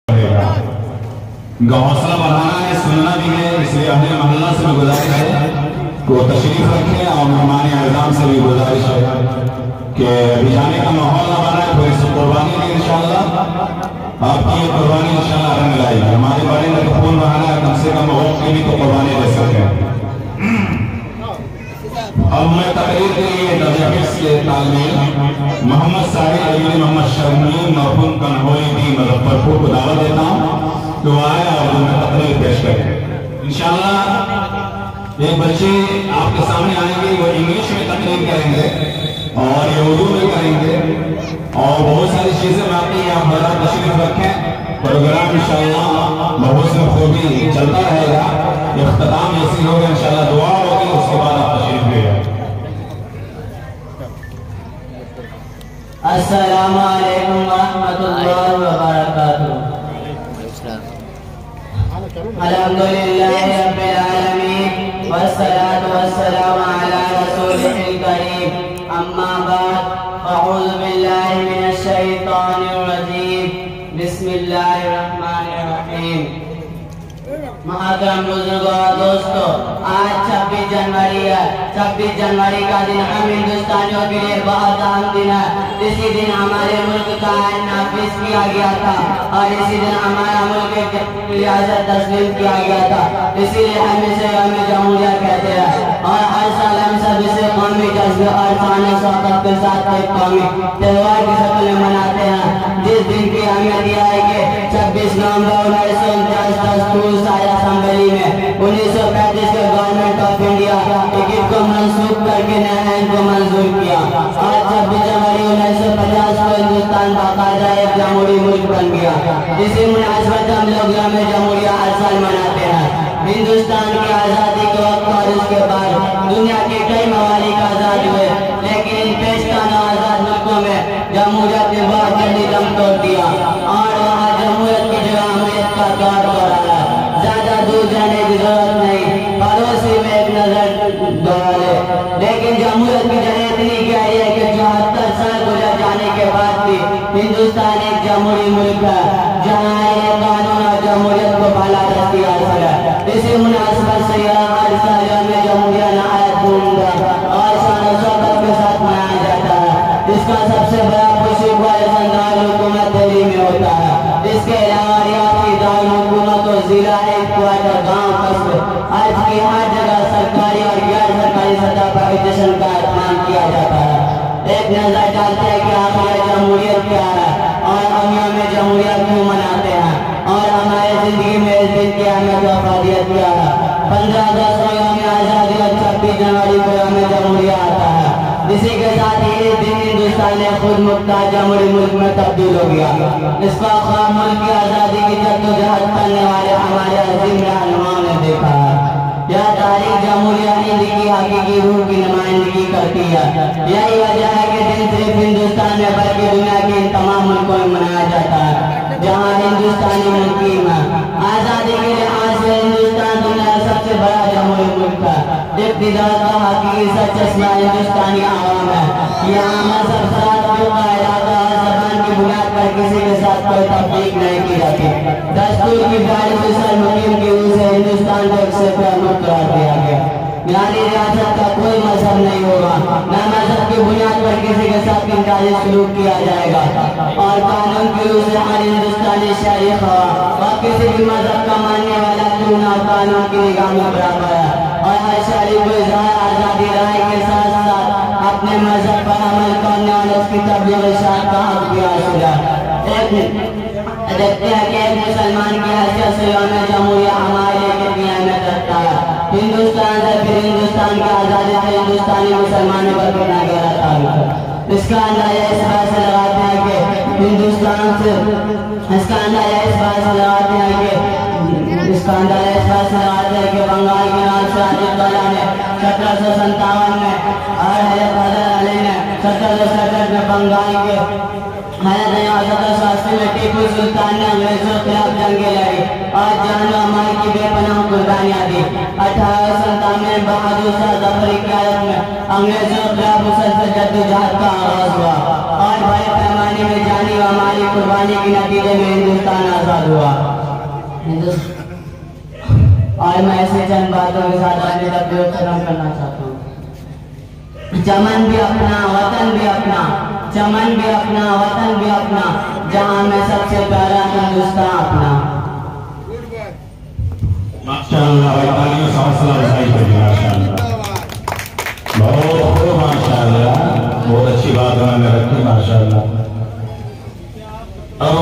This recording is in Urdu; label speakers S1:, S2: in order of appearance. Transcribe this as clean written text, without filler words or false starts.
S1: کا حوصلہ بڑھانا ہے، سننا بھی ہے، اس لیے اہل محلہ سے بھی گزارش ہے کہ وہ تشریف رکھیں، اور مہمان اعظام سے بھی گزارش ہے کہ ابھی جانے کا ماحول نہ بنا ہے، تھوڑی سی قربانی ہے انشاءاللہ، آپ کی یہ قربانی انشاءاللہ رنگ لائے گی۔ ہمارے بڑے نے تو خون بہانا ہے، کم سے کم وقت کی بھی تو قربانی دے سکیں۔ اب میں تقریر کے لیے درجہ کے تعلیم محمد صاحب علی محمد شرمین مرحوم کنہوئی بھی مظفرپور کو دعوت دیتا ہوں کہ وہ آئے اور میں تقریر پیش کریں۔ انشاءاللہ ایک بچے آپ کے سامنے آئیں گے، وہ انگلش میں تقریر کریں گے اور یہ اردو میں کریں گے، اور بہت ساری چیزیں باقی ہیں، آپ بڑا تشریف رکھیں۔ پروگرام انشاءاللہ بہت سے خوبی چلتا رہے گا، اختتام ایسی ہوگا انشاءاللہ، دعا ہوگی، اس کے بعد آپ تشریف لے جائیں۔
S2: السلام علیکم ورحمۃ اللہ وبرکاتہ۔ الحمدللہ رب العالمین والصلاة والسلام علی رسولہ الکریم، اما بعد اعوذ باللہ من الشیطان الرجیم، بسم اللہ الرحمن الرحیم۔ محترم بزرگوں اور دوستو، آج 26 جنوری ہے۔ 26 جنوری کا دن ہم ہندوستانیوں کے لیے بہت اہم دن ہے۔ اسی دن ہمارے ملک کا آئین نافذ کیا گیا تھا، اور اسی دن ہمارا ملک ریاست تسلیم کیا گیا تھا، اسی لیے ہم اسے یوم جمہوریہ کہتے ہیں، اور ہر سال ہم سب اسے قومی جذبے اور شان و شوکت کے ساتھ ایک قومی تہوار کی شکل میں مناتے ہیں، جس دن کی اہمیت یہ ہے کہ 26 نومبر 1949 دستور سازی اسمبلی میں 1935 کے گورنمنٹ آف انڈیا ٹکٹ کو منسوخ کر کے نئے آئین کو منظور کیا، اور 26 جنوری 1950 کو ہندوستان باقاعدہ ایک جمہوری ملک بن گیا۔ اسی مناسبت ہم لوگ یوم جمہوریہ ہر سال مناتے ہیں۔ ہندوستان کی آزادی کے وقت اور اس کے بعد دنیا کے کئی ممالک آزاد ہوئے، لیکن ان پیشتر آزاد ملکوں میں جمہوریت نے بہت جلدی دم توڑ دیا، اور وہاں جمہوریت کی جگہ امریت کا دور دور آیا۔ زیادہ دور جانے کی ضرورت نہیں، پڑوسی میں ایک نظر دوڑا لے۔ لیکن جمہوریت کی جگہ اتنی گہری ہے کہ 74 سال گزر جانے کے بعد بھی ہندوستان ایک جمہوری ملک ہے، جہاں قانون اور جمہوریت کو بالادستی حاصل ہے۔ اسی مناسبت سے ہر سال یوم جمہوریہ نہایت دھوم-دھام اور شان و شوکت کے ساتھ منایا جاتا ہے۔ اس کا سب سے بڑا خوشی دارالحکومت دہلی میں ہوتا ہے۔ اس کے علاوہ ریاستی دارالحکومت و ضلع ہیڈکوارٹر گاؤں قصبے آج کی ہر جگہ سرکاری اور غیر سرکاری سطح پر جشن کا اہتمام کیا جاتا ہے۔ ایک نظر ڈالتے ہیں کہ آخر جمہوریت کیا ہے، اور ہم یوم جمہوریہ کیوں مناتے ہیں، اور ہمارے زندگی میں اس دن کی اہمیت و افادیت کیا ہے۔ 15 اگست کو یوم آزادی اور 26 جنوری کو یوم جمہوریہ آتا ہے۔ اسی کے ساتھ ہی اس دن ہندوستان خود مختار جمہوری ملک میں تبدیل ہو گیا۔ اس کا خواب ملک کی آزادی کی جدوجہد کرنے والے ہمارے عظیم رہنماؤں نے دیکھا ہے۔ یہ تاریخ جمہوریہ ہند کی حقیقی روح کی نمائندگی کرتی ہے۔ یہی وجہ ہے کہ دن صرف ہندوستان میں بلکہ دنیا کے ان تمام ملکوں میں منایا جاتا ہے جہاں ہندوستانی مقیم ہے۔ آزادی کے لحاظ سے ہندوستان دنیا کا سب سے بڑا جمہوری ملک ہے۔ اقتدار کا حقیقی سرچشمہ ہندوستانی عوام ہے۔ یہاں مذہب، ذات، فقہ، علاقہ اور زبان کی بنیاد پر کسی کے ساتھ کوئی تفریق نہیں کی جاتی۔ دستور کی 42 سال مقیم کی روح سے ہندوستان کو ایک سے ملک قرار دیا گیا، یعنی ریاست کا کوئی مذہب نہیں ہوگا، نہ مذہب کی بنیاد پر کسی کے ساتھ امتیازی سلوک کیا جائے گا، اور قانون کی روح سے ہر ہندوستانی شہری خواہ اور کسی بھی مذہب کا ماننے والا قانون اور قانون کی نگاہ میں برابر ہے، اور ہر شہری کو اظہار آزادی رائے کے ساتھ ساتھ اپنے مذہب پر عمل کرنے اور اس کی تبلیغ ارشاد کا حق بھی حاصل ہے۔ دیکھتے ہیں کہ ایک مسلمان کی حیثیت سے یوم جمہوریہ ہمارے لیے کتنی اہمیت رکھتا ہے۔ ہندوستان سے پھر ہندوستان کی آزادی سے ہندوستانی مسلمانوں پر کتنا گہرا تعلق ہے۔ اس کا اندازہ اس بات سے لگاتے ہیں کہ بنگال کے نام سے حضرت والا نے 1757 میں اور حضرت علی نے 1767 میں بنگال کے حضرت 1780 میں ٹیپو سلطان نے انگریزوں کے خلاف جنگیں لڑی اور جان و مال کی بے پناہ قربانیاں دی۔ 1857 میں بہادر شاہ ظفر کی قیادت میں انگریزوں کے خلاف مسلسل جدوجہد کا آغاز ہوا، اور بڑے پیمانے میں جانی و مالی قربانی کے نتیجے میں ہندوستان آزاد ہوا. اور میں ایسے چند باتوں کے ساتھ اپنے تقریر ختم کرنا چاہتا ہوں. چمن بھی اپنا, وطن بھی اپنا, چمن بھی اپنا, وطن بھی اپنا, جہاں میں سب سے پیارا ہندوستان اپنا.
S1: ماشاءاللہ بھائی تعلیموں سے حوصلہ افزائی کریے. ماشاءاللہ بہت خوب, ماشاءاللہ بہت اچھی بات انہوں نے رکھی. ماشاءاللہ اب